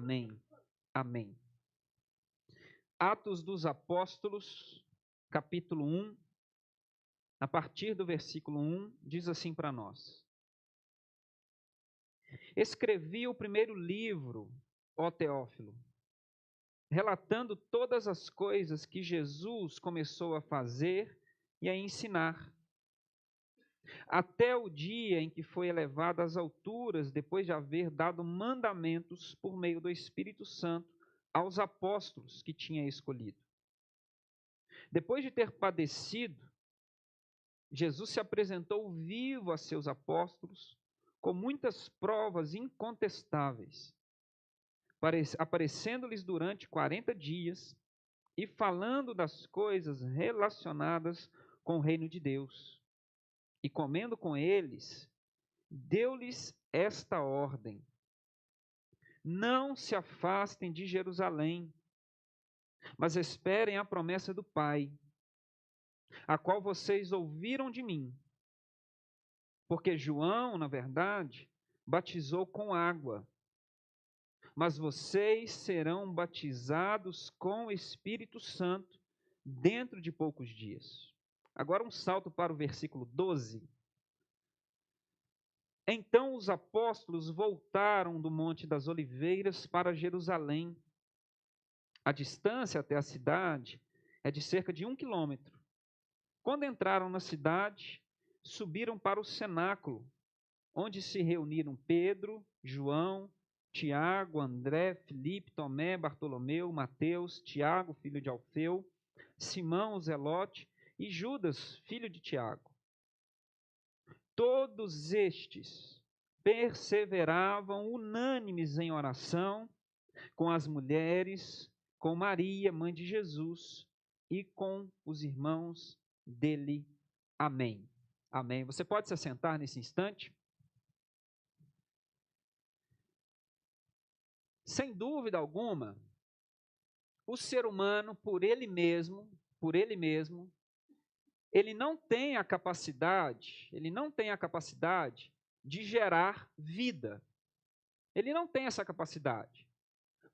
Amém. Amém. Atos dos Apóstolos, capítulo 1, a partir do versículo 1, diz assim para nós: Escrevi o primeiro livro, ó Teófilo, relatando todas as coisas que Jesus começou a fazer e a ensinar, até o dia em que foi elevado às alturas, depois de haver dado mandamentos por meio do Espírito Santo aos apóstolos que tinha escolhido. Depois de ter padecido, Jesus se apresentou vivo a seus apóstolos com muitas provas incontestáveis, aparecendo-lhes durante 40 dias e falando das coisas relacionadas com o reino de Deus. E comendo com eles, deu-lhes esta ordem: não se afastem de Jerusalém, mas esperem a promessa do Pai, a qual vocês ouviram de mim. Porque João, na verdade, batizou com água, mas vocês serão batizados com o Espírito Santo dentro de poucos dias. Agora um salto para o versículo 12. Então os apóstolos voltaram do Monte das Oliveiras para Jerusalém. A distância até a cidade é de cerca de 1 quilômetro. Quando entraram na cidade, subiram para o cenáculo, onde se reuniram Pedro, João, Tiago, André, Filipe, Tomé, Bartolomeu, Mateus, Tiago, filho de Alfeu, Simão, o Zelote e Judas, filho de Tiago. Todos estes perseveravam unânimes em oração com as mulheres, com Maria, mãe de Jesus, e com os irmãos dele. Amém. Amém. Você pode se assentar nesse instante? Sem dúvida alguma, o ser humano, por ele mesmo, ele não tem a capacidade de gerar vida. Ele não tem essa capacidade.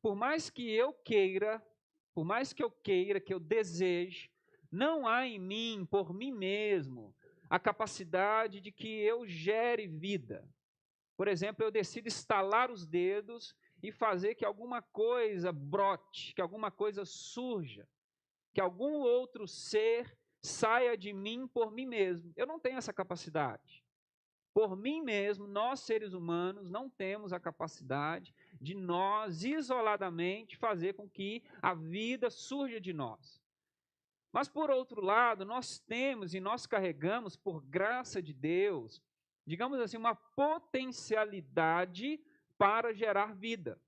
Por mais que eu queira, que eu deseje, não há em mim, por mim mesmo, a capacidade de que eu gere vida. Por exemplo, eu decido estalar os dedos e fazer que alguma coisa brote, que alguma coisa surja, que algum outro ser saia de mim por mim mesmo. Eu não tenho essa capacidade. Por mim mesmo, nós seres humanos não temos a capacidade de nós, isoladamente, fazer com que a vida surja de nós. Mas, por outro lado, nós temos e nós carregamos, por graça de Deus, digamos assim, uma potencialidade para gerar vida.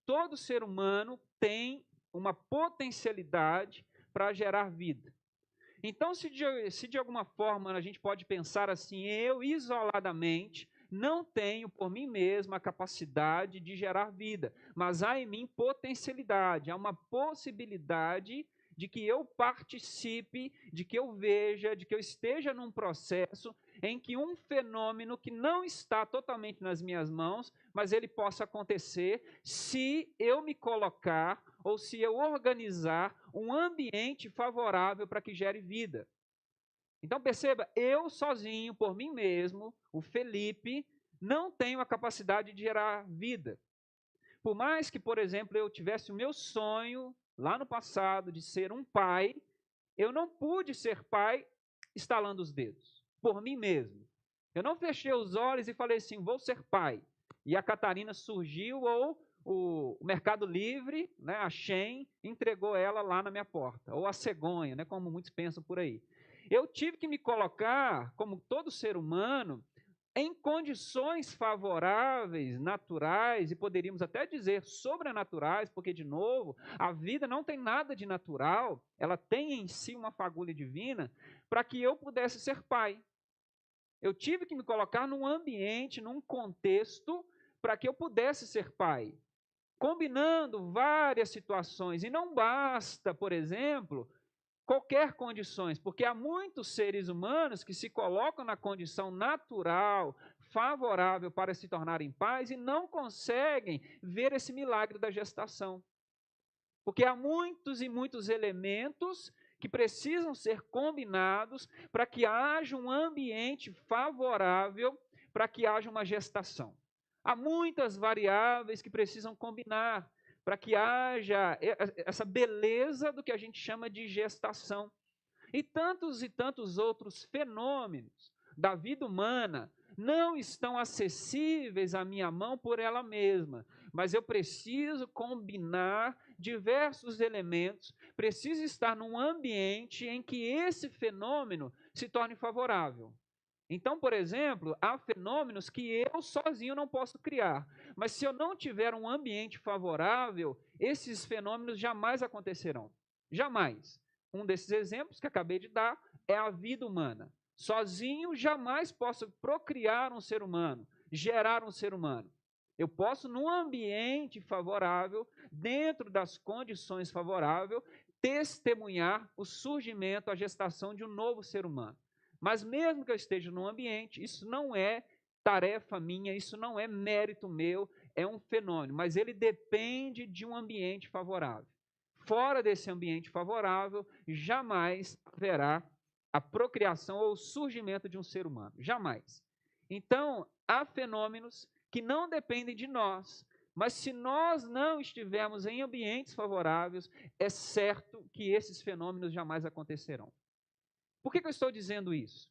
Todo ser humano tem uma potencialidade para gerar vida. Então, se de alguma forma a gente pode pensar assim, eu isoladamente não tenho por mim mesmo a capacidade de gerar vida, mas há em mim potencialidade, há uma possibilidade de que eu participe, de que eu veja, de que eu esteja num processo em que um fenômeno que não está totalmente nas minhas mãos, mas ele possa acontecer se eu me colocar ou se eu organizar um ambiente favorável para que gere vida. Então perceba, eu sozinho, por mim mesmo, o Felipe, não tenho a capacidade de gerar vida. Por mais que, por exemplo, eu tivesse o meu sonho, lá no passado, de ser um pai, eu não pude ser pai estalando os dedos, por mim mesmo. Eu não fechei os olhos e falei assim, vou ser pai. E a Catarina surgiu, ou o Mercado Livre, né, a Shein, entregou ela lá na minha porta. Ou a cegonha, né, como muitos pensam por aí. Eu tive que me colocar, como todo ser humano, em condições favoráveis, naturais, e poderíamos até dizer sobrenaturais, porque, de novo, a vida não tem nada de natural, ela tem em si uma fagulha divina, para que eu pudesse ser pai. Eu tive que me colocar num ambiente, num contexto, para que eu pudesse ser pai. Combinando várias situações, e não basta, por exemplo, qualquer condições, porque há muitos seres humanos que se colocam na condição natural, favorável para se tornarem pais e não conseguem ver esse milagre da gestação. Porque há muitos e muitos elementos que precisam ser combinados para que haja um ambiente favorável para que haja uma gestação. Há muitas variáveis que precisam combinar para que haja essa beleza do que a gente chama de gestação. E tantos outros fenômenos da vida humana não estão acessíveis à minha mão por ela mesma, mas eu preciso combinar diversos elementos, preciso estar num ambiente em que esse fenômeno se torne favorável. Então, por exemplo, há fenômenos que eu sozinho não posso criar, mas se eu não tiver um ambiente favorável, esses fenômenos jamais acontecerão. Jamais. Um desses exemplos que acabei de dar é a vida humana. Sozinho jamais posso procriar um ser humano, gerar um ser humano. Eu posso, num ambiente favorável, dentro das condições favoráveis, testemunhar o surgimento, a gestação de um novo ser humano. Mas mesmo que eu esteja num ambiente, isso não é tarefa minha, isso não é mérito meu, é um fenômeno, mas ele depende de um ambiente favorável. Fora desse ambiente favorável, jamais haverá a procriação ou o surgimento de um ser humano. Jamais. Então, há fenômenos que não dependem de nós, mas se nós não estivermos em ambientes favoráveis, é certo que esses fenômenos jamais acontecerão. Por que eu estou dizendo isso?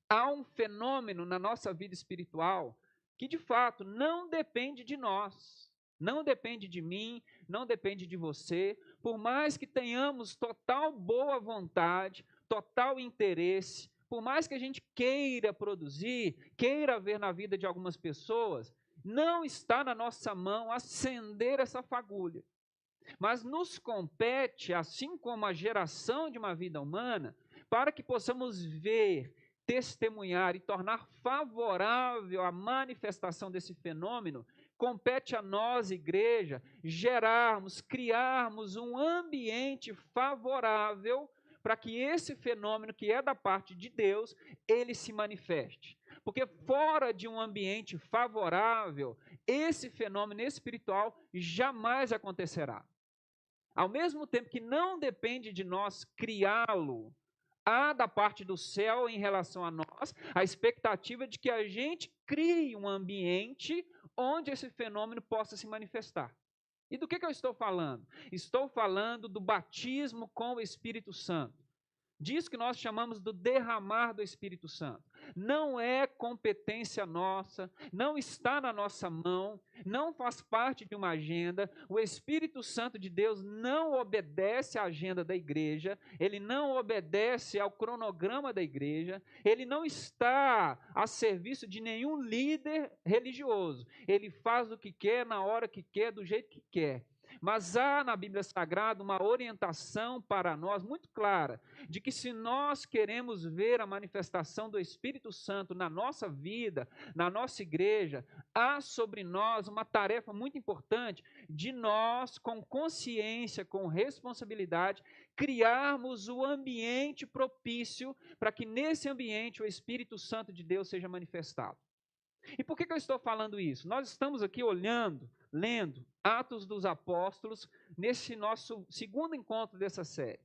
Há um fenômeno na nossa vida espiritual que, de fato, não depende de nós, não depende de mim, não depende de você, por mais que tenhamos total boa vontade, total interesse, por mais que a gente queira produzir, queira ver na vida de algumas pessoas, não está na nossa mão acender essa fagulha. Mas nos compete, assim como a geração de uma vida humana, para que possamos ver, testemunhar e tornar favorável a manifestação desse fenômeno, compete a nós, igreja, gerarmos, criarmos um ambiente favorável para que esse fenômeno, que é da parte de Deus, ele se manifeste. Porque fora de um ambiente favorável, esse fenômeno espiritual jamais acontecerá. Ao mesmo tempo que não depende de nós criá-lo, há da parte do céu em relação a nós a expectativa de que a gente crie um ambiente onde esse fenômeno possa se manifestar. E do que eu estou falando? Estou falando do batismo com o Espírito Santo. Disso que nós chamamos do derramar do Espírito Santo. Não é competência nossa, não está na nossa mão, não faz parte de uma agenda. O Espírito Santo de Deus não obedece à agenda da igreja, ele não obedece ao cronograma da igreja, ele não está a serviço de nenhum líder religioso. Ele faz o que quer, na hora que quer, do jeito que quer. Mas há na Bíblia Sagrada uma orientação para nós muito clara, de que se nós queremos ver a manifestação do Espírito Santo na nossa vida, na nossa igreja, há sobre nós uma tarefa muito importante de nós, com consciência, com responsabilidade, criarmos o ambiente propício para que nesse ambiente o Espírito Santo de Deus seja manifestado. E por que eu estou falando isso? Nós estamos aqui lendo Atos dos Apóstolos, nesse nosso segundo encontro dessa série.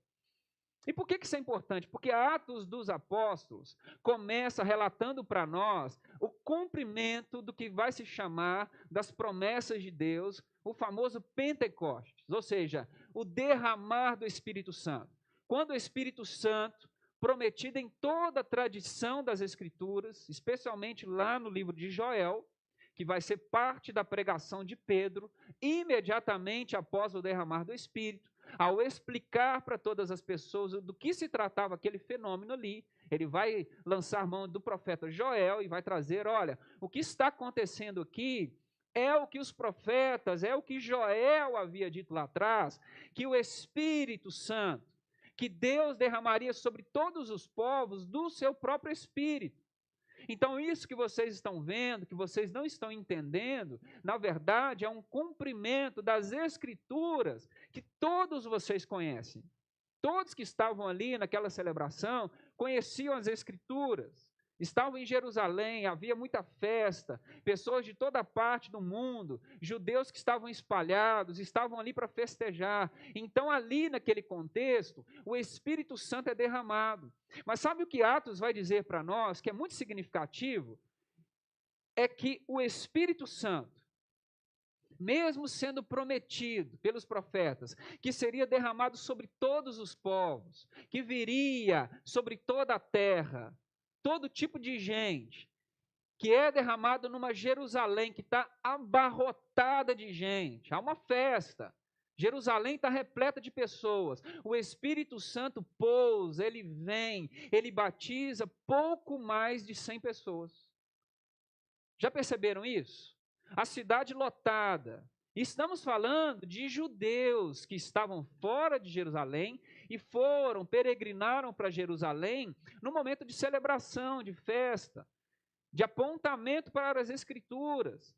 E por que isso é importante? Porque Atos dos Apóstolos começa relatando para nós o cumprimento do que vai se chamar das promessas de Deus, o famoso Pentecostes, ou seja, o derramar do Espírito Santo. Quando o Espírito Santo, prometido em toda a tradição das Escrituras, especialmente lá no livro de Joel, que vai ser parte da pregação de Pedro, imediatamente após o derramar do Espírito, ao explicar para todas as pessoas do que se tratava aquele fenômeno ali, ele vai lançar mão do profeta Joel e vai trazer, olha, o que está acontecendo aqui é o que os profetas, é o que Joel havia dito lá atrás, que o Espírito Santo, que Deus derramaria sobre todos os povos do seu próprio Espírito. Então, isso que vocês estão vendo, que vocês não estão entendendo, na verdade, é um cumprimento das Escrituras que todos vocês conhecem. Todos que estavam ali naquela celebração conheciam as Escrituras. estavam em Jerusalém, havia muita festa, pessoas de toda parte do mundo, judeus que estavam espalhados, estavam ali para festejar. Então, ali naquele contexto, o Espírito Santo é derramado. Mas sabe o que Atos vai dizer para nós, que é muito significativo? É que o Espírito Santo, mesmo sendo prometido pelos profetas, que seria derramado sobre todos os povos, que viria sobre toda a terra, todo tipo de gente, que é derramado numa Jerusalém que está abarrotada de gente, há uma festa, Jerusalém está repleta de pessoas, o Espírito Santo pousa, ele vem, ele batiza pouco mais de 100 pessoas. Já perceberam isso? A cidade lotada. Estamos falando de judeus que estavam fora de Jerusalém e peregrinaram para Jerusalém no momento de celebração, de festa, de apontamento para as Escrituras.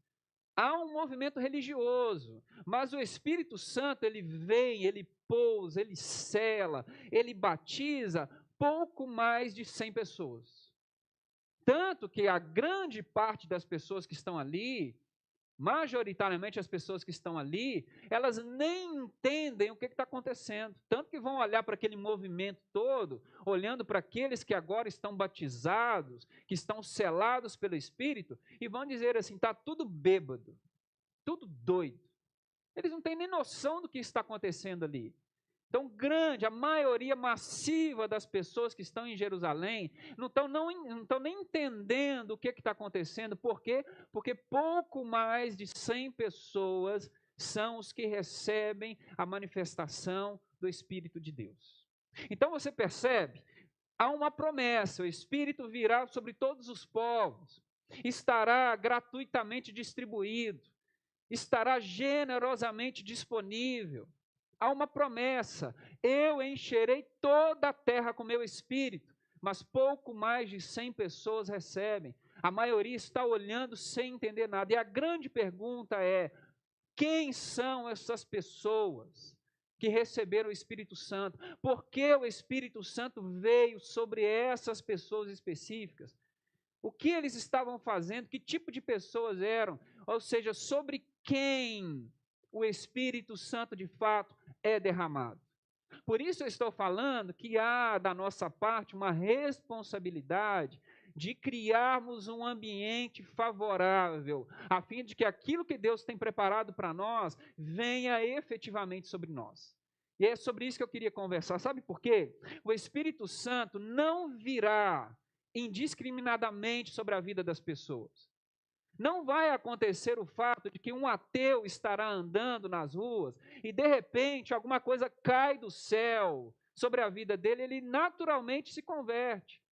Há um movimento religioso, mas o Espírito Santo, ele vem, ele pousa, ele sela, ele batiza pouco mais de 100 pessoas. Tanto que a grande parte das pessoas que estão ali, majoritariamente as pessoas que estão ali, elas nem entendem o que está acontecendo. Tanto que vão olhar para aquele movimento todo, olhando para aqueles que agora estão batizados, que estão selados pelo Espírito, e vão dizer assim: está tudo bêbado, tudo doido. Eles não têm nem noção do que está acontecendo ali. Então, a maioria massiva das pessoas que estão em Jerusalém não estão nem entendendo o que está acontecendo. Por quê? Porque pouco mais de 100 pessoas são os que recebem a manifestação do Espírito de Deus. Então, você percebe, há uma promessa: o Espírito virá sobre todos os povos, estará gratuitamente distribuído, estará generosamente disponível. Há uma promessa: eu encherei toda a terra com meu Espírito, mas pouco mais de 100 pessoas recebem. A maioria está olhando sem entender nada. E a grande pergunta é: quem são essas pessoas que receberam o Espírito Santo? Por que o Espírito Santo veio sobre essas pessoas específicas? O que eles estavam fazendo? Que tipo de pessoas eram? Ou seja, sobre quem o Espírito Santo de fato é derramado. Por isso eu estou falando que há da nossa parte uma responsabilidade de criarmos um ambiente favorável, a fim de que aquilo que Deus tem preparado para nós venha efetivamente sobre nós. E é sobre isso que eu queria conversar. Sabe por quê? O Espírito Santo não virá indiscriminadamente sobre a vida das pessoas. Não vai acontecer o fato de que um ateu estará andando nas ruas e, de repente, alguma coisa cai do céu sobre a vida dele, ele naturalmente se converte.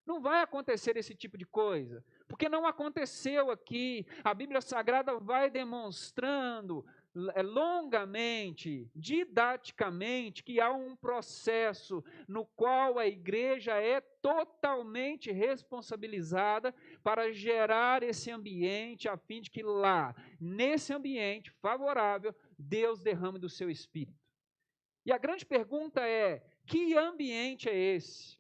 Não vai acontecer esse tipo de coisa, porque não aconteceu aqui. A Bíblia Sagrada vai demonstrando longamente, didaticamente, que há um processo no qual a igreja é totalmente responsabilizada para gerar esse ambiente, a fim de que lá, nesse ambiente favorável, Deus derrame do seu Espírito. E a grande pergunta é: que ambiente é esse?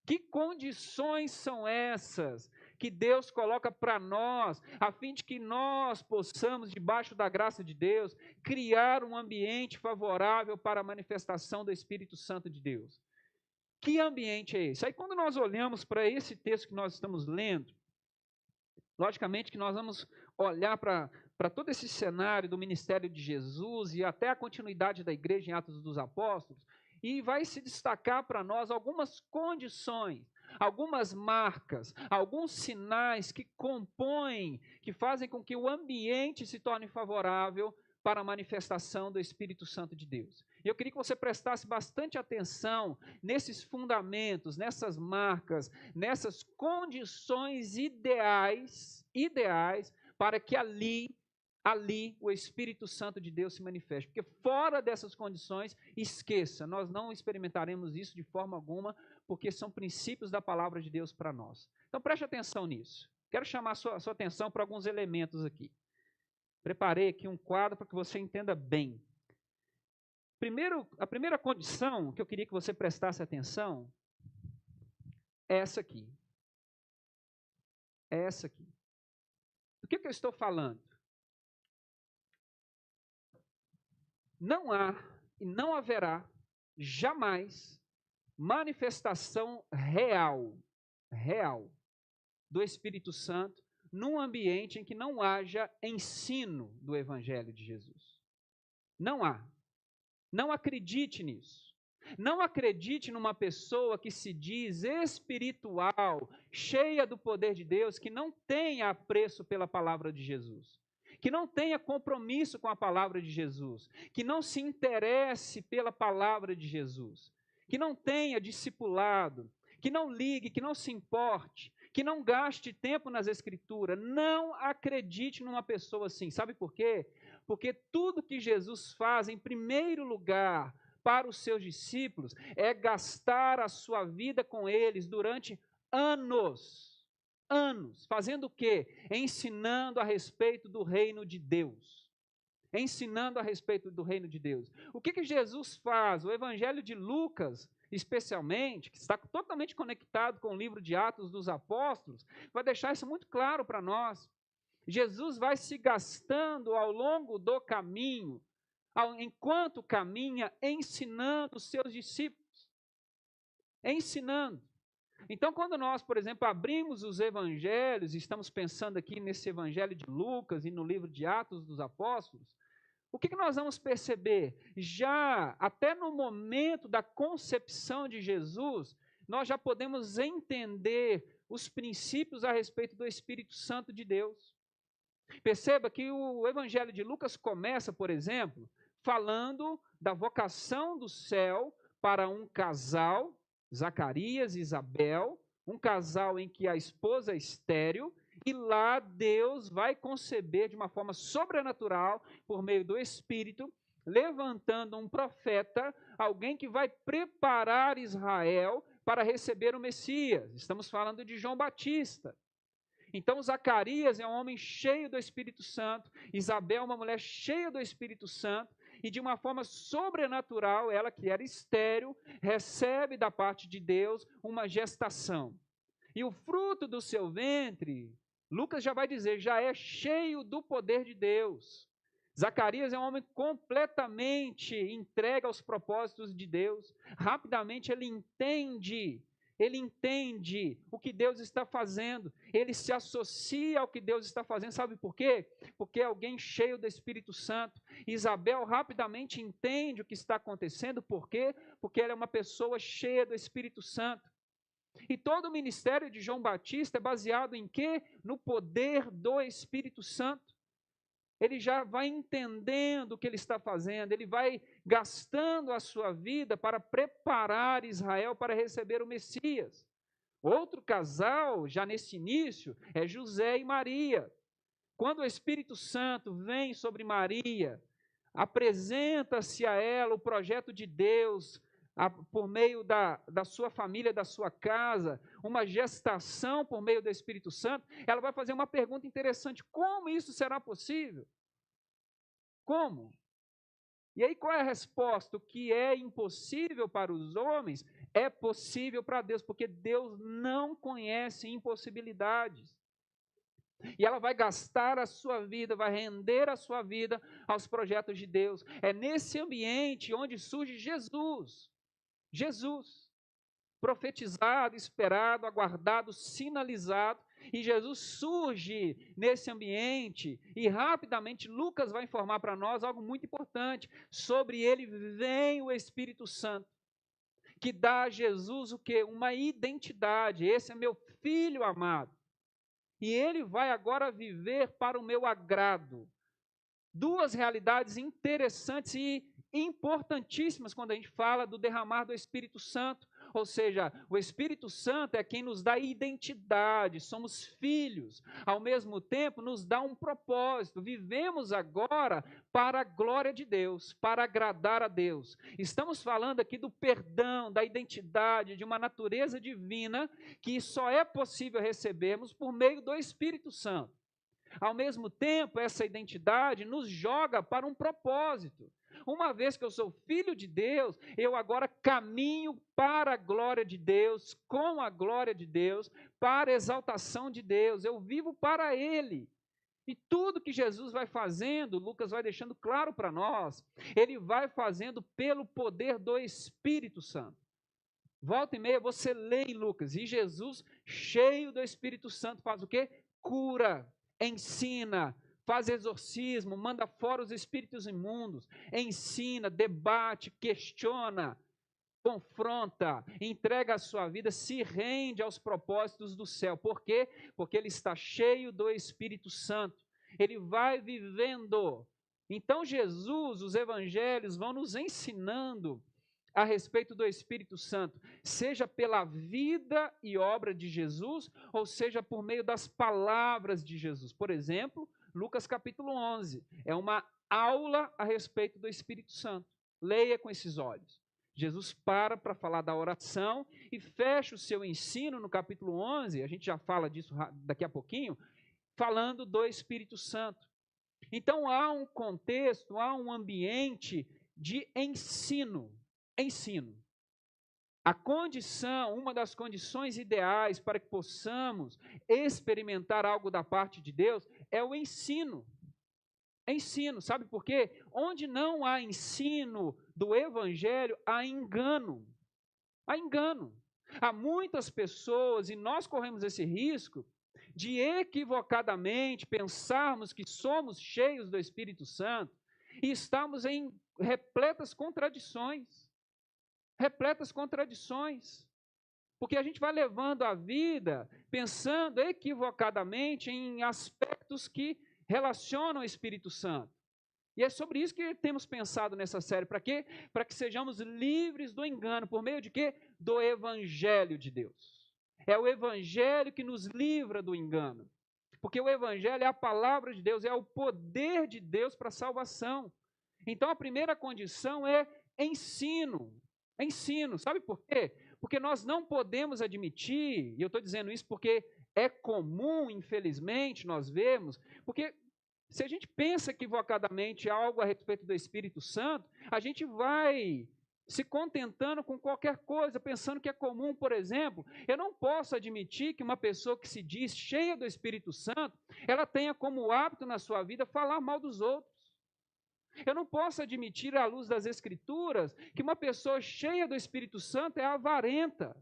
Que condições são essas que Deus coloca para nós, a fim de que nós possamos, debaixo da graça de Deus, criar um ambiente favorável para a manifestação do Espírito Santo de Deus? Que ambiente é esse? Aí quando nós olhamos para esse texto que nós estamos lendo, logicamente que nós vamos olhar para todo esse cenário do ministério de Jesus e até a continuidade da igreja em Atos dos Apóstolos, e vai se destacar para nós algumas condições, algumas marcas, alguns sinais que compõem, que fazem com que o ambiente se torne favorável para a manifestação do Espírito Santo de Deus. Eu queria que você prestasse bastante atenção nesses fundamentos, nessas marcas, nessas condições ideais para que ali o Espírito Santo de Deus se manifeste. Porque fora dessas condições, esqueça, nós não experimentaremos isso de forma alguma, porque são princípios da palavra de Deus para nós. Então preste atenção nisso. Quero chamar a sua atenção para alguns elementos aqui. Preparei aqui um quadro para que você entenda bem. A primeira condição que eu queria que você prestasse atenção é essa aqui. é essa aqui. Do que eu estou falando? Não há e não haverá jamais manifestação real do Espírito Santo num ambiente em que não haja ensino do Evangelho de Jesus. Não há. Não acredite nisso. Não acredite numa pessoa que se diz espiritual, cheia do poder de Deus, que não tenha apreço pela palavra de Jesus, que não tenha compromisso com a palavra de Jesus, que não se interesse pela palavra de Jesus, que não tenha discipulado, que não ligue, que não se importe, que não gaste tempo nas Escrituras. Não acredite numa pessoa assim. Sabe por quê? Porque tudo que Jesus faz, em primeiro lugar, para os seus discípulos, é gastar a sua vida com eles durante anos. Anos. Fazendo o quê? Ensinando a respeito do reino de Deus. Ensinando a respeito do reino de Deus. O que Jesus faz? O Evangelho de Lucas, especialmente, que está totalmente conectado com o livro de Atos dos Apóstolos, vai deixar isso muito claro para nós. Jesus vai se gastando ao longo do caminho, enquanto caminha, ensinando os seus discípulos. Ensinando. Então, quando nós, por exemplo, abrimos os evangelhos, estamos pensando aqui nesse evangelho de Lucas e no livro de Atos dos Apóstolos, o que nós vamos perceber? Já até no momento da concepção de Jesus, nós já podemos entender os princípios a respeito do Espírito Santo de Deus. Perceba que o Evangelho de Lucas começa, por exemplo, falando da vocação do céu para um casal, Zacarias e Isabel, um casal em que a esposa é estéril, e lá Deus vai conceber de uma forma sobrenatural, por meio do Espírito, levantando um profeta, alguém que vai preparar Israel para receber o Messias. Estamos falando de João Batista. Então, Zacarias é um homem cheio do Espírito Santo, Isabel é uma mulher cheia do Espírito Santo, e de uma forma sobrenatural, ela que era estéril, recebe da parte de Deus uma gestação. E o fruto do seu ventre, Lucas já vai dizer, já é cheio do poder de Deus. Zacarias é um homem completamente entregue aos propósitos de Deus. Rapidamente ele entende o que Deus está fazendo, ele se associa ao que Deus está fazendo, sabe por quê? Porque é alguém cheio do Espírito Santo. Isabel rapidamente entende o que está acontecendo, por quê? Porque ela é uma pessoa cheia do Espírito Santo. E todo o ministério de João Batista é baseado em quê? No poder do Espírito Santo. Ele já vai entendendo o que ele está fazendo, ele vai gastando a sua vida para preparar Israel para receber o Messias. Outro casal, já nesse início, é José e Maria. Quando o Espírito Santo vem sobre Maria, apresenta-se a ela o projeto de Deus, por meio da sua família, da sua casa, uma gestação por meio do Espírito Santo, ela vai fazer uma pergunta interessante: como isso será possível? Como? E aí qual é a resposta? O que é impossível para os homens é possível para Deus, porque Deus não conhece impossibilidades. E ela vai gastar a sua vida, vai render a sua vida aos projetos de Deus. É nesse ambiente onde surge Jesus. Jesus, profetizado, esperado, aguardado, sinalizado, e Jesus surge nesse ambiente, e rapidamente Lucas vai informar para nós algo muito importante: sobre ele vem o Espírito Santo, que dá a Jesus o quê? Uma identidade. Esse é meu filho amado, e ele vai agora viver para o meu agrado. Duas realidades interessantes e importantíssimas quando a gente fala do derramar do Espírito Santo. Ou seja, o Espírito Santo é quem nos dá identidade, somos filhos, ao mesmo tempo nos dá um propósito, vivemos agora para a glória de Deus, para agradar a Deus. Estamos falando aqui do perdão, da identidade, de uma natureza divina que só é possível recebermos por meio do Espírito Santo. Ao mesmo tempo, essa identidade nos joga para um propósito. Uma vez que eu sou filho de Deus, eu agora caminho para a glória de Deus, com a glória de Deus, para a exaltação de Deus. Eu vivo para Ele. E tudo que Jesus vai fazendo, Lucas vai deixando claro para nós, Ele vai fazendo pelo poder do Espírito Santo. Volta e meia você lê em Lucas, e Jesus, cheio do Espírito Santo, faz o quê? Cura, ensina, faz exorcismo, manda fora os espíritos imundos, ensina, debate, questiona, confronta, entrega a sua vida, se rende aos propósitos do céu. Por quê? Porque ele está cheio do Espírito Santo. Ele vai vivendo. Então Jesus, os evangelhos vão nos ensinando a respeito do Espírito Santo, seja pela vida e obra de Jesus, ou seja por meio das palavras de Jesus. Por exemplo, Lucas capítulo 11, é uma aula a respeito do Espírito Santo. Leia com esses olhos. Jesus para falar da oração e fecha o seu ensino no capítulo 11, a gente já fala disso daqui a pouquinho, falando do Espírito Santo. Então há um contexto, há um ambiente de ensino. A condição, uma das condições ideais para que possamos experimentar algo da parte de Deus é o ensino. Ensino, sabe por quê? Onde não há ensino do Evangelho, há engano. Há engano. Há muitas pessoas, e nós corremos esse risco, de equivocadamente pensarmos que somos cheios do Espírito Santo e estamos em repletas contradições. Porque a gente vai levando a vida pensando equivocadamente em aspectos que relacionam o Espírito Santo. E é sobre isso que temos pensado nessa série. Para quê? Para que sejamos livres do engano. Por meio de quê? Do Evangelho de Deus. É o Evangelho que nos livra do engano. Porque o Evangelho é a palavra de Deus, é o poder de Deus para a salvação. Então a primeira condição é ensino. Ensino. Sabe por quê? Porque nós não podemos admitir, e eu estou dizendo isso porque é comum, infelizmente, nós vemos, porque se a gente pensa equivocadamente algo a respeito do Espírito Santo, a gente vai se contentando com qualquer coisa, pensando que é comum. Por exemplo, eu não posso admitir que uma pessoa que se diz cheia do Espírito Santo, ela tenha como hábito na sua vida falar mal dos outros. Eu não posso admitir, à luz das Escrituras, que uma pessoa cheia do Espírito Santo é avarenta.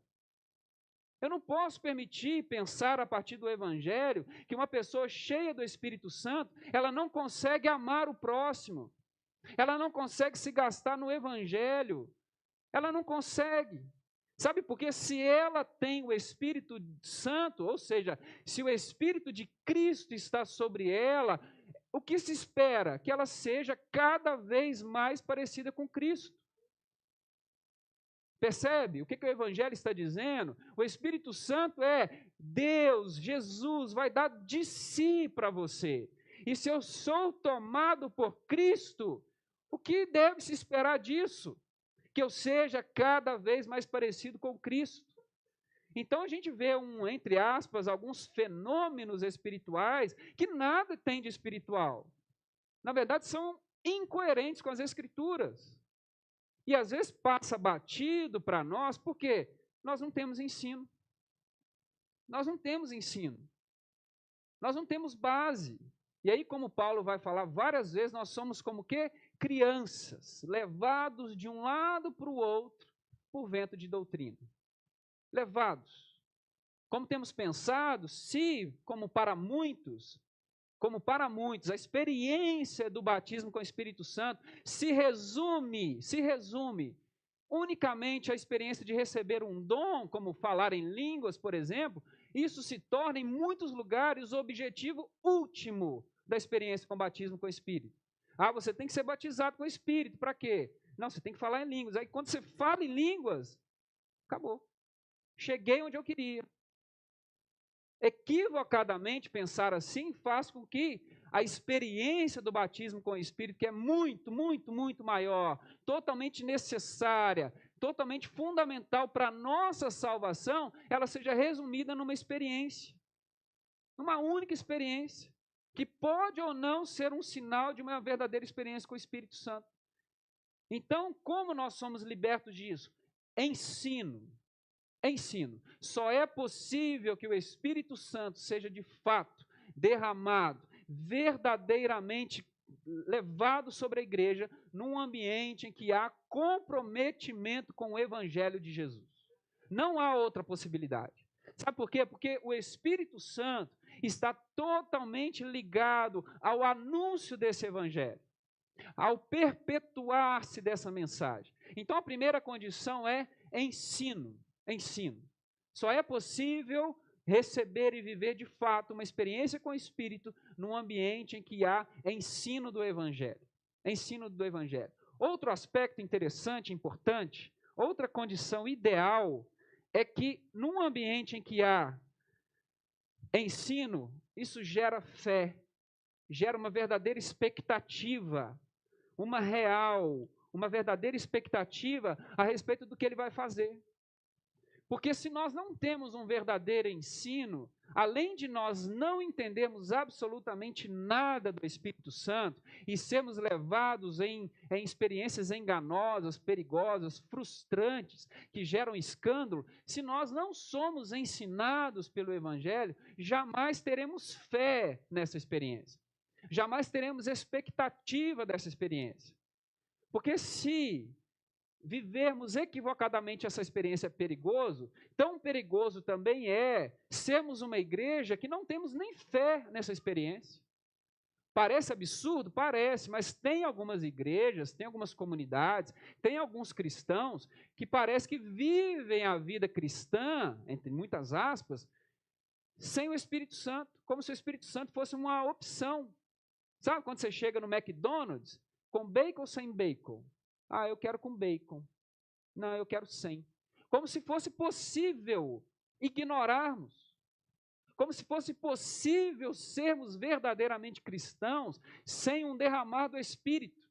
Eu não posso permitir pensar a partir do Evangelho que uma pessoa cheia do Espírito Santo, ela não consegue amar o próximo, ela não consegue se gastar no Evangelho, ela não consegue. Sabe por quê? Se ela tem o Espírito Santo, ou seja, se o Espírito de Cristo está sobre ela, o que se espera? Que ela seja cada vez mais parecida com Cristo. Percebe? O que o Evangelho está dizendo? O Espírito Santo é Deus, Jesus, vai dar de si para você. E se eu sou tomado por Cristo, o que deve se esperar disso? Que eu seja cada vez mais parecido com Cristo. Então a gente vê, entre aspas, alguns fenômenos espirituais que nada tem de espiritual. Na verdade, são incoerentes com as Escrituras. E às vezes passa batido para nós, porque nós não temos ensino. Nós não temos ensino. Nós não temos base. E aí, como Paulo vai falar várias vezes, nós somos como que? Crianças, levados de um lado para o outro por vento de doutrina. Levados. Como temos pensado, se, como para muitos, a experiência do batismo com o Espírito Santo se resume unicamente à experiência de receber um dom, como falar em línguas, por exemplo, isso se torna em muitos lugares o objetivo último da experiência com o batismo com o Espírito. Ah, você tem que ser batizado com o Espírito, para quê? Não, você tem que falar em línguas. Aí quando você fala em línguas, acabou. Cheguei onde eu queria. Equivocadamente pensar assim faz com que a experiência do batismo com o Espírito, que é muito, muito, muito maior, totalmente necessária, totalmente fundamental para a nossa salvação, ela seja resumida numa experiência, numa única experiência, que pode ou não ser um sinal de uma verdadeira experiência com o Espírito Santo. Então, como nós somos libertos disso? Ensino. Ensino. Só é possível que o Espírito Santo seja de fato derramado, verdadeiramente levado sobre a igreja, num ambiente em que há comprometimento com o Evangelho de Jesus. Não há outra possibilidade. Sabe por quê? Porque o Espírito Santo está totalmente ligado ao anúncio desse Evangelho, ao perpetuar-se dessa mensagem. Então, a primeira condição é ensino. Ensino. Só é possível receber e viver de fato uma experiência com o Espírito num ambiente em que há ensino do Evangelho. Ensino do Evangelho. Outro aspecto interessante, importante, outra condição ideal é que num ambiente em que há ensino, isso gera fé, gera uma verdadeira expectativa, uma verdadeira expectativa a respeito do que ele vai fazer. Porque se nós não temos um verdadeiro ensino, além de nós não entendermos absolutamente nada do Espírito Santo e sermos levados em experiências enganosas, perigosas, frustrantes, que geram escândalo, se nós não somos ensinados pelo Evangelho, jamais teremos fé nessa experiência. Jamais teremos expectativa dessa experiência. Porque se vivermos equivocadamente essa experiência é perigoso, tão perigoso também é sermos uma igreja que não temos nem fé nessa experiência. Parece absurdo? Parece, mas tem algumas igrejas, tem algumas comunidades, tem alguns cristãos que parece que vivem a vida cristã, entre muitas aspas, sem o Espírito Santo, como se o Espírito Santo fosse uma opção. Sabe quando você chega no McDonald's, com bacon ou sem bacon? Ah, eu quero com bacon. Não, eu quero sem. Como se fosse possível ignorarmos. Como se fosse possível sermos verdadeiramente cristãos sem um derramar do Espírito.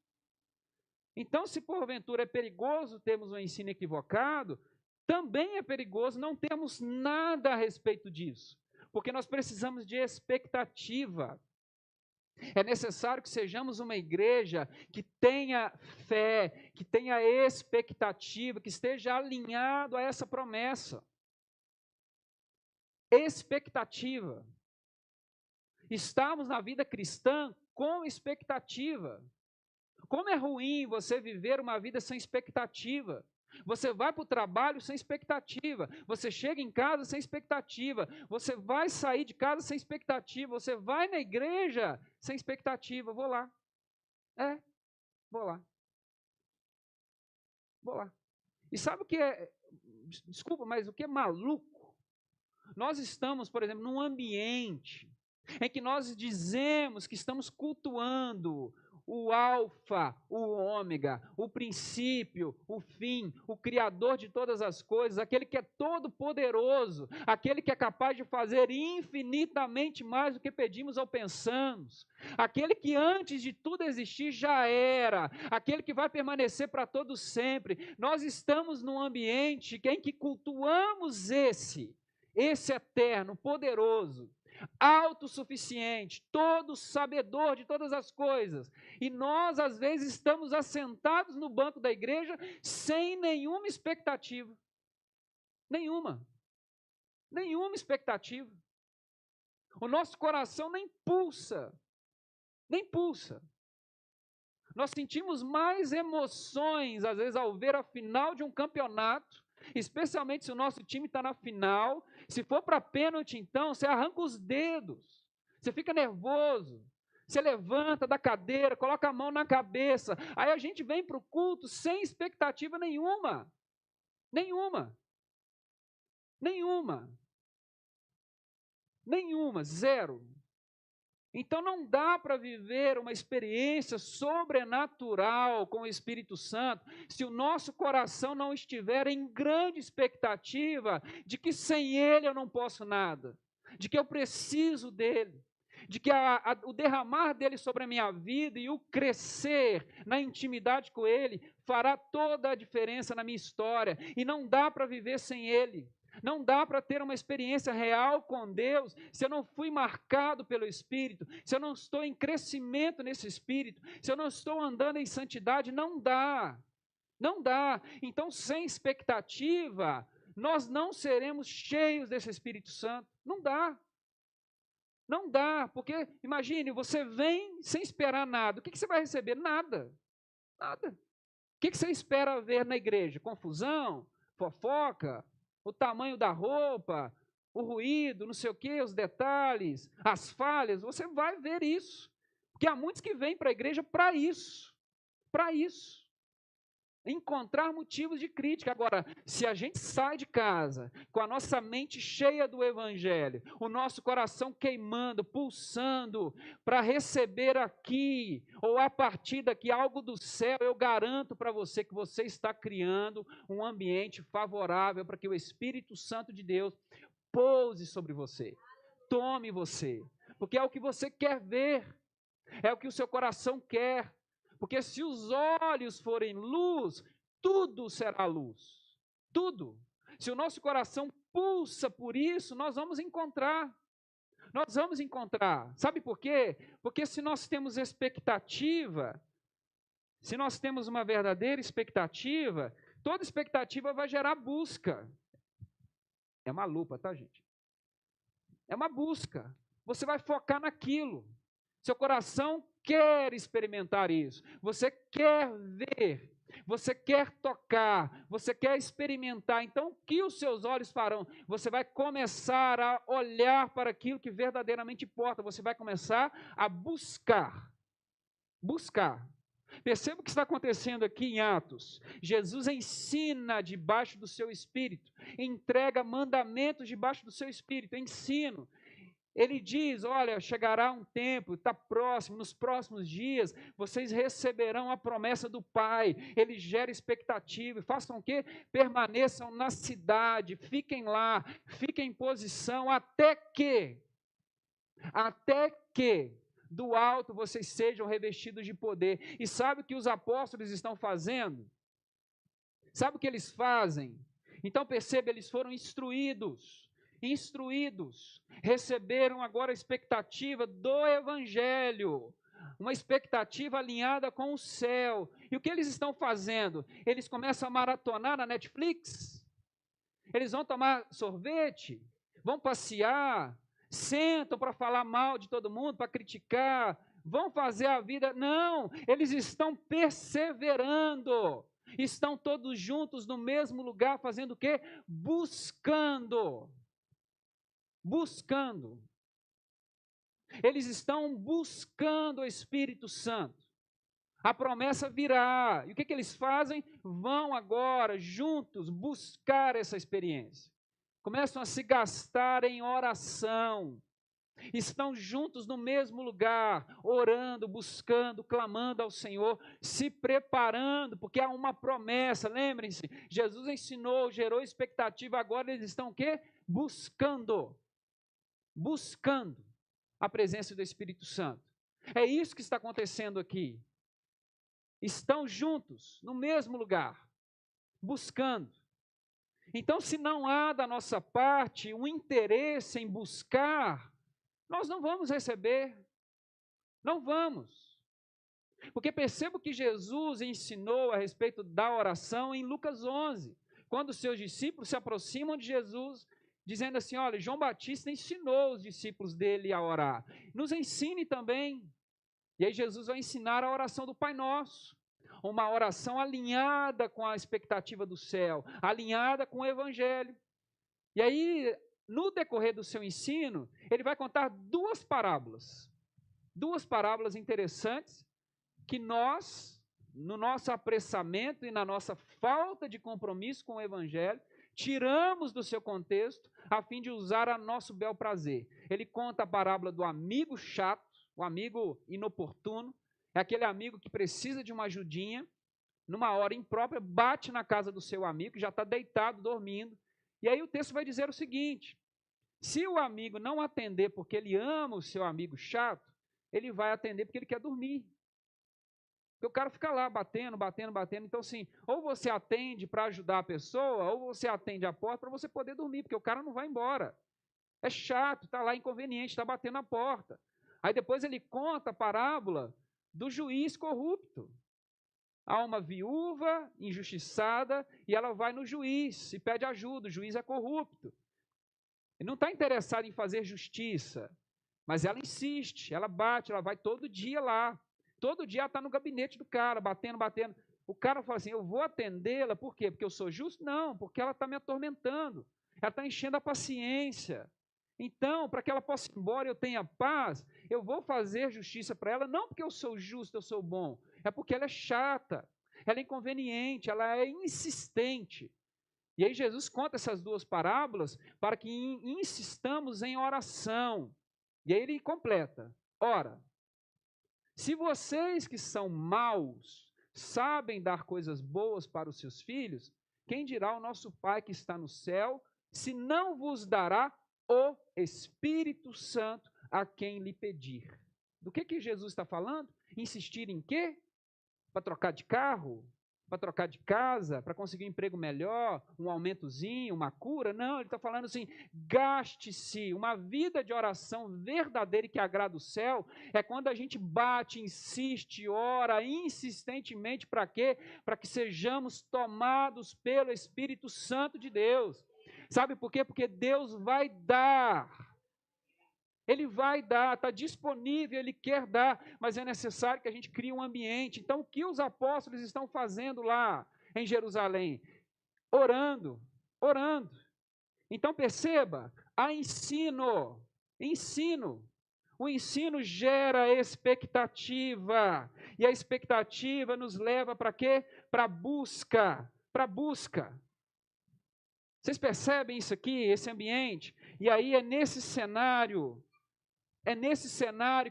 Então, se porventura é perigoso termos um ensino equivocado, também é perigoso não termos nada a respeito disso. Porque nós precisamos de expectativa. É necessário que sejamos uma igreja que tenha fé, que tenha expectativa, que esteja alinhado a essa promessa. Expectativa. Estamos na vida cristã com expectativa. Como é ruim você viver uma vida sem expectativa. Você vai para o trabalho sem expectativa, você chega em casa sem expectativa, você vai sair de casa sem expectativa, você vai na igreja sem expectativa, vou lá. Vou lá. Vou lá. E sabe o que é, desculpa, mas o que é maluco? Nós estamos, por exemplo, num ambiente em que nós dizemos que estamos cultuando o alfa, o ômega, o princípio, o fim, o criador de todas as coisas, aquele que é todo poderoso, aquele que é capaz de fazer infinitamente mais do que pedimos ou pensamos, aquele que antes de tudo existir já era, aquele que vai permanecer para todo sempre. Nós estamos num ambiente em que cultuamos esse eterno, poderoso, autossuficiente, todo sabedor de todas as coisas, e nós às vezes estamos assentados no banco da igreja sem nenhuma expectativa, nenhuma expectativa, o nosso coração nem pulsa, nós sentimos mais emoções às vezes ao ver a final de um campeonato, especialmente se o nosso time está na final. Se for para pênalti, então, você arranca os dedos, você fica nervoso, você levanta da cadeira, coloca a mão na cabeça, aí a gente vem para o culto sem expectativa nenhuma, zero. Então não dá para viver uma experiência sobrenatural com o Espírito Santo se o nosso coração não estiver em grande expectativa de que sem Ele eu não posso nada, de que eu preciso dEle, de que o derramar dEle sobre a minha vida e o crescer na intimidade com Ele fará toda a diferença na minha história, e não dá para viver sem Ele. Não dá para ter uma experiência real com Deus se eu não fui marcado pelo Espírito, se eu não estou em crescimento nesse Espírito, se eu não estou andando em santidade, não dá. Não dá. Então, sem expectativa, nós não seremos cheios desse Espírito Santo. Não dá. Não dá, porque imagine, você vem sem esperar nada. O que você vai receber? Nada. Nada. O que você espera ver na igreja? Confusão? Fofoca? O tamanho da roupa? O ruído? Não sei o quê, os detalhes? As falhas? Você vai ver isso. Porque há muitos que vêm para a igreja para isso. Para isso. Encontrar motivos de crítica. Agora, se a gente sai de casa com a nossa mente cheia do Evangelho, o nosso coração queimando, pulsando, para receber aqui, ou a partir daqui, algo do céu, eu garanto para você que você está criando um ambiente favorável para que o Espírito Santo de Deus pouse sobre você, tome você, porque é o que você quer ver, é o que o seu coração quer. Porque se os olhos forem luz, tudo será luz. Tudo. Se o nosso coração pulsa por isso, nós vamos encontrar. Nós vamos encontrar. Sabe por quê? Porque se nós temos expectativa, se nós temos uma verdadeira expectativa, toda expectativa vai gerar busca. É uma lupa, tá, gente? É uma busca. Você vai focar naquilo. Seu coração quer experimentar isso. Você quer ver. Você quer tocar. Você quer experimentar. Então, o que os seus olhos farão? Você vai começar a olhar para aquilo que verdadeiramente importa. Você vai começar a buscar. Buscar. Perceba o que está acontecendo aqui em Atos. Jesus ensina debaixo do seu espírito. Entrega mandamentos debaixo do seu espírito. Ensino. Ele diz, olha, chegará um tempo, está próximo, nos próximos dias, vocês receberão a promessa do Pai. Ele gera expectativa, façam o quê? Permaneçam na cidade, fiquem lá, fiquem em posição, até que do alto vocês sejam revestidos de poder. E sabe o que os apóstolos estão fazendo? Sabe o que eles fazem? Então perceba, eles foram instruídos, receberam agora a expectativa do Evangelho, uma expectativa alinhada com o céu. E o que eles estão fazendo? Eles começam a maratonar na Netflix, eles vão tomar sorvete, vão passear, sentam para falar mal de todo mundo, para criticar, vão fazer a vida. Não, eles estão perseverando. Estão todos juntos no mesmo lugar, fazendo o quê? Buscando. Eles estão buscando o Espírito Santo. A promessa virá. E o que eles fazem? Vão agora, juntos, buscar essa experiência. Começam a se gastar em oração. Estão juntos no mesmo lugar, orando, buscando, clamando ao Senhor, se preparando, porque há uma promessa. Lembrem-se, Jesus ensinou, gerou expectativa, agora eles estão o quê? Buscando a presença do Espírito Santo. É isso que está acontecendo aqui. Estão juntos, no mesmo lugar, buscando. Então, se não há da nossa parte um interesse em buscar, nós não vamos receber. Não vamos. Porque perceba que Jesus ensinou a respeito da oração em Lucas 11, quando os seus discípulos se aproximam de Jesus, dizendo assim, olha, João Batista ensinou os discípulos dele a orar. Nos ensine também. E aí Jesus vai ensinar a oração do Pai Nosso. Uma oração alinhada com a expectativa do céu, alinhada com o Evangelho. E aí, no decorrer do seu ensino, ele vai contar duas parábolas interessantes, que nós, no nosso apressamento e na nossa falta de compromisso com o Evangelho, tiramos do seu contexto, a fim de usar a nosso bel prazer. Ele conta a parábola do amigo chato, o amigo inoportuno, é aquele amigo que precisa de uma ajudinha, numa hora imprópria, bate na casa do seu amigo, que já está deitado, dormindo, e aí o texto vai dizer o seguinte, se o amigo não atender porque ele ama o seu amigo chato, ele vai atender porque ele quer dormir. Porque o cara fica lá batendo. Então, assim, ou você atende para ajudar a pessoa, ou você atende a porta para você poder dormir, porque o cara não vai embora. É chato, está lá inconveniente, está batendo a porta. Aí depois ele conta a parábola do juiz corrupto. Há uma viúva injustiçada e ela vai no juiz e pede ajuda. O juiz é corrupto. Ele não está interessado em fazer justiça, mas ela insiste, ela bate, ela vai todo dia lá. Todo dia ela está no gabinete do cara, batendo. O cara fala assim, eu vou atendê-la, por quê? Porque eu sou justo? Não, porque ela está me atormentando. Ela está enchendo a paciência. Então, para que ela possa ir embora e eu tenha paz, eu vou fazer justiça para ela, não porque eu sou justo, eu sou bom, é porque ela é chata, ela é inconveniente, ela é insistente. E aí Jesus conta essas duas parábolas para que insistamos em oração. E aí ele completa, ora, se vocês que são maus sabem dar coisas boas para os seus filhos, quem dirá o nosso Pai que está no céu, se não vos dará o Espírito Santo a quem lhe pedir? Do que Jesus está falando? Insistir em quê? Para trocar de carro? Para trocar de casa? Para conseguir um emprego melhor? Um aumentozinho? Uma cura? Não, ele está falando assim, gaste-se. Uma vida de oração verdadeira e que agrada o céu é quando a gente bate, insiste, ora insistentemente para quê? Para que sejamos tomados pelo Espírito Santo de Deus. Sabe por quê? Porque Deus vai dar. Ele vai dar, está disponível, Ele quer dar, mas é necessário que a gente crie um ambiente. Então, o que os apóstolos estão fazendo lá em Jerusalém? Orando. Então, perceba, há ensino. O ensino gera expectativa, e a expectativa nos leva para quê? Para busca. Vocês percebem isso aqui, esse ambiente? E aí é nesse cenário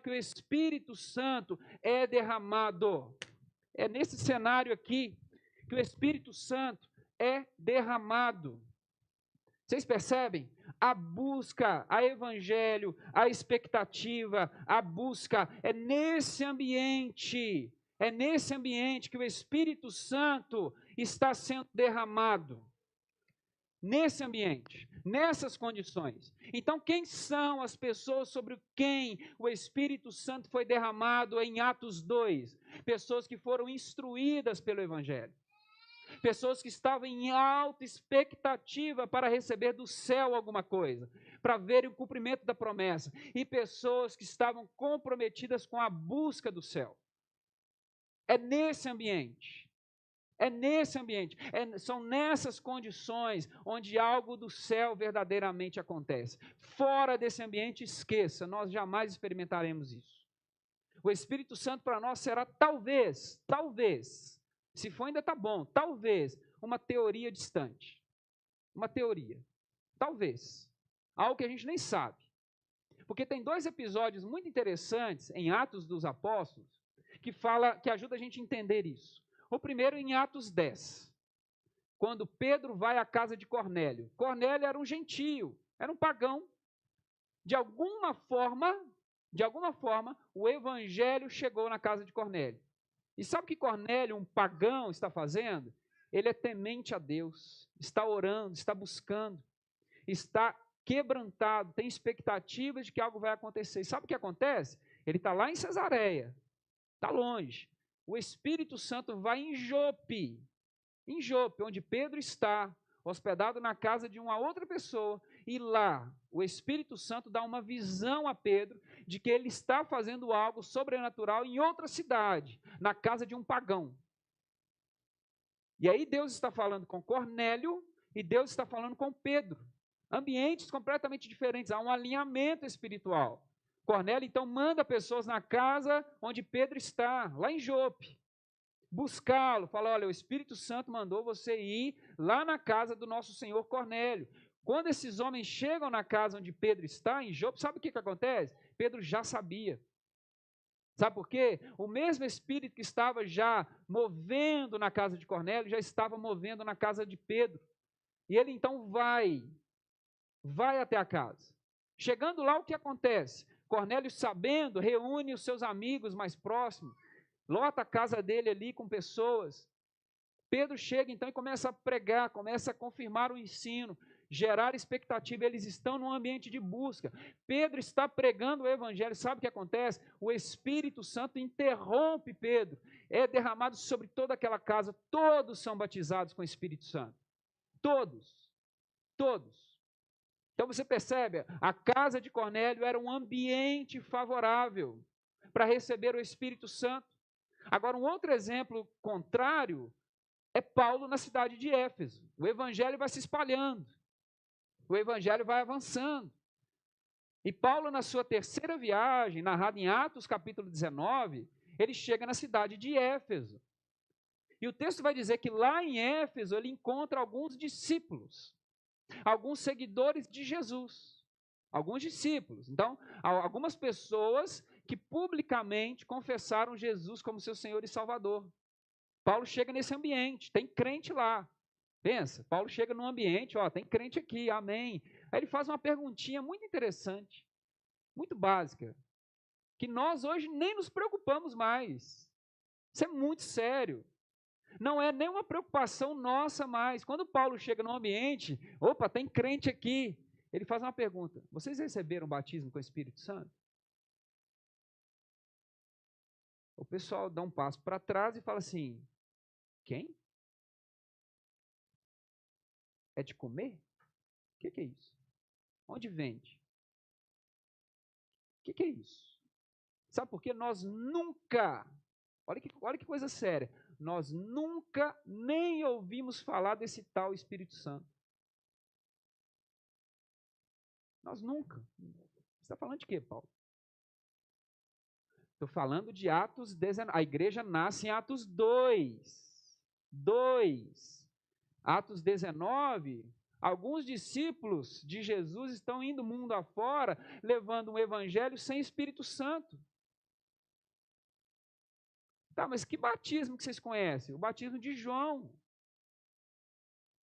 que o Espírito Santo é derramado. É nesse cenário aqui que o Espírito Santo é derramado. Vocês percebem? A busca, a evangelho, a expectativa, a busca, é nesse ambiente que o Espírito Santo está sendo derramado. Nesse ambiente, nessas condições. Então, quem são as pessoas sobre quem o Espírito Santo foi derramado em Atos 2? Pessoas que foram instruídas pelo Evangelho. Pessoas que estavam em alta expectativa para receber do céu alguma coisa, para verem o cumprimento da promessa. E pessoas que estavam comprometidas com a busca do céu. É nesse ambiente. São nessas condições onde algo do céu verdadeiramente acontece. Fora desse ambiente, esqueça, nós jamais experimentaremos isso. O Espírito Santo para nós será talvez, se for ainda está bom, talvez, uma teoria distante. Uma teoria, talvez. Algo que a gente nem sabe. Porque tem 2 episódios muito interessantes em Atos dos Apóstolos que ajuda a gente a entender isso. O primeiro em Atos 10, quando Pedro vai à casa de Cornélio. Cornélio era um gentio, era um pagão. De alguma forma, o evangelho chegou na casa de Cornélio. E sabe o que Cornélio, um pagão, está fazendo? Ele é temente a Deus, está orando, está buscando, está quebrantado, tem expectativas de que algo vai acontecer. E sabe o que acontece? Ele está lá em Cesareia, está longe. O Espírito Santo vai em Jope, onde Pedro está, hospedado na casa de uma outra pessoa, e lá o Espírito Santo dá uma visão a Pedro de que ele está fazendo algo sobrenatural em outra cidade, na casa de um pagão. E aí Deus está falando com Cornélio e Deus está falando com Pedro. Ambientes completamente diferentes, há um alinhamento espiritual. Cornélio, então, manda pessoas na casa onde Pedro está, lá em Jope, buscá-lo, fala, olha, o Espírito Santo mandou você ir lá na casa do nosso Senhor Cornélio. Quando esses homens chegam na casa onde Pedro está, em Jope, sabe o que acontece? Pedro já sabia. Sabe por quê? O mesmo Espírito que estava já movendo na casa de Cornélio, já estava movendo na casa de Pedro. E ele então vai até a casa. Chegando lá, o que acontece? Cornélio, sabendo, reúne os seus amigos mais próximos lota a casa dele ali com pessoas. Pedro chega então e começa a pregar, começa a confirmar o ensino, gerar expectativa. Eles estão num ambiente de busca. Pedro está pregando o evangelho. Sabe o que acontece? O Espírito Santo interrompe Pedro. É derramado sobre toda aquela casa. Todos são batizados com o Espírito Santo. Todos. Todos. Então você percebe, a casa de Cornélio era um ambiente favorável para receber o Espírito Santo. Agora, um outro exemplo contrário é Paulo na cidade de Éfeso. O evangelho vai se espalhando, o evangelho vai avançando. E Paulo, na sua terceira viagem, narrada em Atos capítulo 19, ele chega na cidade de Éfeso. E o texto vai dizer que lá em Éfeso ele encontra alguns discípulos, alguns seguidores de Jesus, alguns discípulos. Então, algumas pessoas que publicamente confessaram Jesus como seu Senhor e Salvador. Paulo chega nesse ambiente, tem crente lá. Pensa, Paulo chega num ambiente, tem crente aqui, amém. Aí ele faz uma perguntinha muito interessante, muito básica, que nós hoje nem nos preocupamos mais. Isso é muito sério. Não é nenhuma preocupação nossa mais. Quando Paulo chega num ambiente, tem crente aqui. Ele faz uma pergunta: vocês receberam o batismo com o Espírito Santo? O pessoal dá um passo para trás e fala assim: quem? É de comer? O que é isso? Onde vende? O que é isso? Sabe por quê? Nós nunca, olha que coisa séria, nós nunca nem ouvimos falar desse tal Espírito Santo. Nós nunca. Você está falando de quê, Paulo? Estou falando de Atos 19. A igreja nasce em Atos 2. Atos 19, alguns discípulos de Jesus estão indo mundo afora, levando um evangelho sem Espírito Santo. Tá, mas que batismo que vocês conhecem? O batismo de João.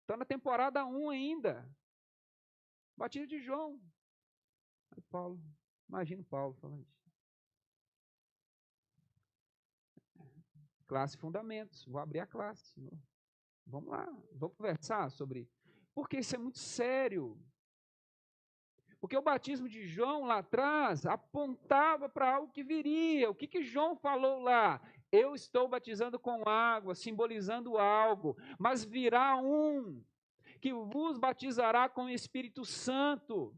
Está na temporada 1 ainda. Batismo de João. Aí Paulo, imagina Paulo falando isso. Classe Fundamentos, vou abrir a classe. Vamos lá, vamos conversar sobre. Porque isso é muito sério. Porque o batismo de João lá atrás apontava para algo que viria. O que João falou lá? Eu estou batizando com água, simbolizando algo, mas virá um que vos batizará com o Espírito Santo.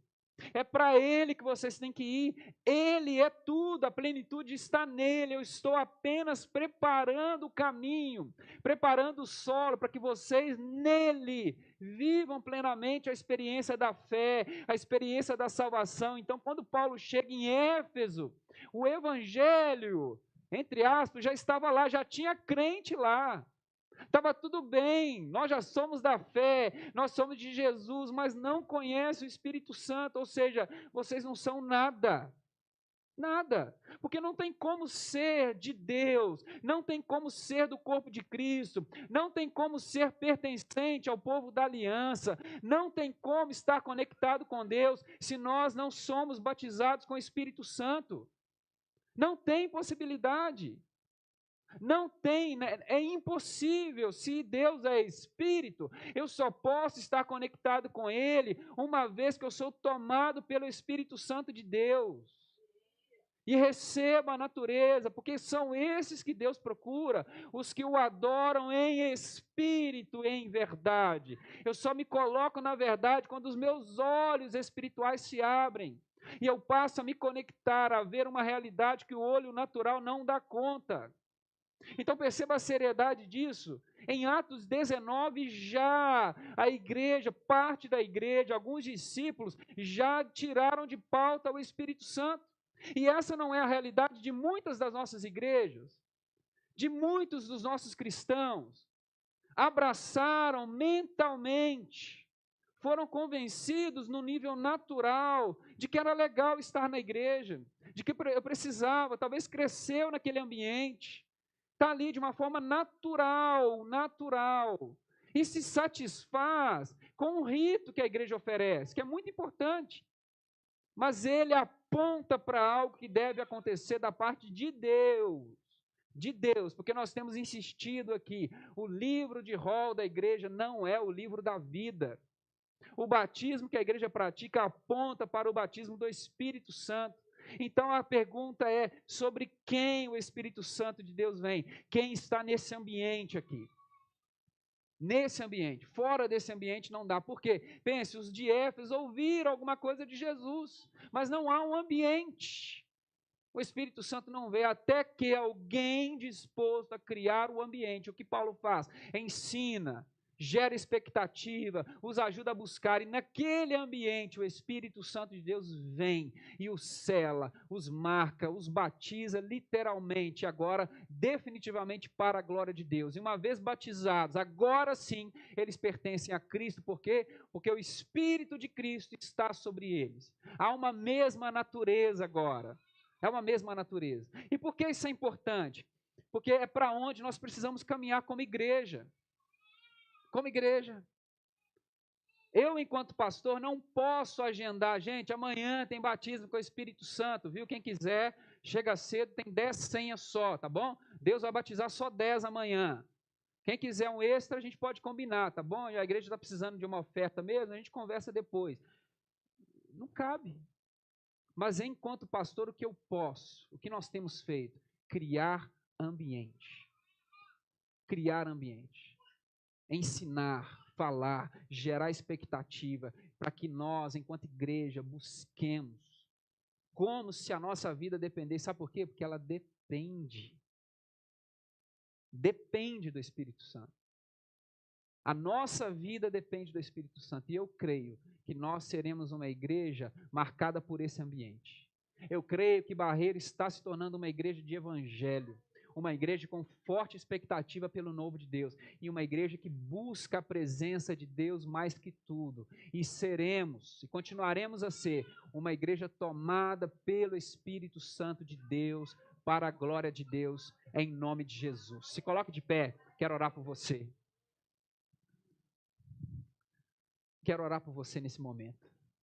É para ele que vocês têm que ir. Ele é tudo, a plenitude está nele. Eu estou apenas preparando o caminho, preparando o solo para que vocês nele vivam plenamente a experiência da fé, a experiência da salvação. Então, quando Paulo chega em Éfeso, o evangelho, entre aspas, já estava lá, já tinha crente lá. Estava tudo bem, nós já somos da fé, nós somos de Jesus, mas não conhecem o Espírito Santo, ou seja, vocês não são nada. Nada, porque não tem como ser de Deus, não tem como ser do corpo de Cristo, não tem como ser pertencente ao povo da aliança, não tem como estar conectado com Deus se nós não somos batizados com o Espírito Santo. Não tem possibilidade. Não tem, né? É impossível. Se Deus é Espírito, eu só posso estar conectado com Ele uma vez que eu sou tomado pelo Espírito Santo de Deus. E recebo a natureza, porque são esses que Deus procura, os que o adoram em espírito e em verdade. Eu só me coloco na verdade quando os meus olhos espirituais se abrem. E eu passo a me conectar, a ver uma realidade que o olho natural não dá conta. Então perceba a seriedade disso. Em Atos 19, já a igreja, parte da igreja, alguns discípulos, já tiraram de pauta o Espírito Santo. E essa não é a realidade de muitas das nossas igrejas, de muitos dos nossos cristãos. Abraçaram mentalmente, foram convencidos no nível natural de que era legal estar na igreja, de que eu precisava, talvez cresceu naquele ambiente. Está ali de uma forma natural, e se satisfaz com o rito que a igreja oferece, que é muito importante, mas ele aponta para algo que deve acontecer da parte de Deus, de Deus, porque nós temos insistido aqui, o livro de rol da igreja não é o livro da vida. O batismo que a igreja pratica aponta para o batismo do Espírito Santo. Então a pergunta é sobre quem o Espírito Santo de Deus vem, quem está nesse ambiente aqui. Nesse ambiente, fora desse ambiente não dá. Por quê? Pense, os de Éfeso ouviram alguma coisa de Jesus, mas não há um ambiente. O Espírito Santo não veio até que alguém disposto a criar o ambiente. O que Paulo faz? Ensina, gera expectativa, os ajuda a buscar, e naquele ambiente o Espírito Santo de Deus vem e os sela, os marca, os batiza literalmente, agora definitivamente para a glória de Deus. E uma vez batizados, agora sim eles pertencem a Cristo. Por quê? Porque o Espírito de Cristo está sobre eles. Há uma mesma natureza agora. É uma mesma natureza. E por que isso é importante? Porque é para onde nós precisamos caminhar como igreja. Como igreja. Eu, enquanto pastor, não posso agendar, gente, amanhã tem batismo com o Espírito Santo, viu? Quem quiser, chega cedo, tem 10 senhas só, tá bom? Deus vai batizar só 10 amanhã. Quem quiser um extra, a gente pode combinar, tá bom? E a igreja está precisando de uma oferta mesmo, a gente conversa depois. Não cabe. Mas enquanto pastor, o que eu posso, o que nós temos feito? Criar ambiente. Criar ambiente. Ensinar, falar, gerar expectativa, para que nós, enquanto igreja, busquemos, como se a nossa vida dependesse. Sabe por quê? Porque ela depende. Depende do Espírito Santo. A nossa vida depende do Espírito Santo. E eu creio que nós seremos uma igreja marcada por esse ambiente. Eu creio que Barreiro está se tornando uma igreja de evangelho, uma igreja com forte expectativa pelo novo de Deus, e uma igreja que busca a presença de Deus mais que tudo. E seremos, e continuaremos a ser, uma igreja tomada pelo Espírito Santo de Deus, para a glória de Deus, em nome de Jesus. Se coloque de pé, quero orar por você. Quero orar por você nesse momento.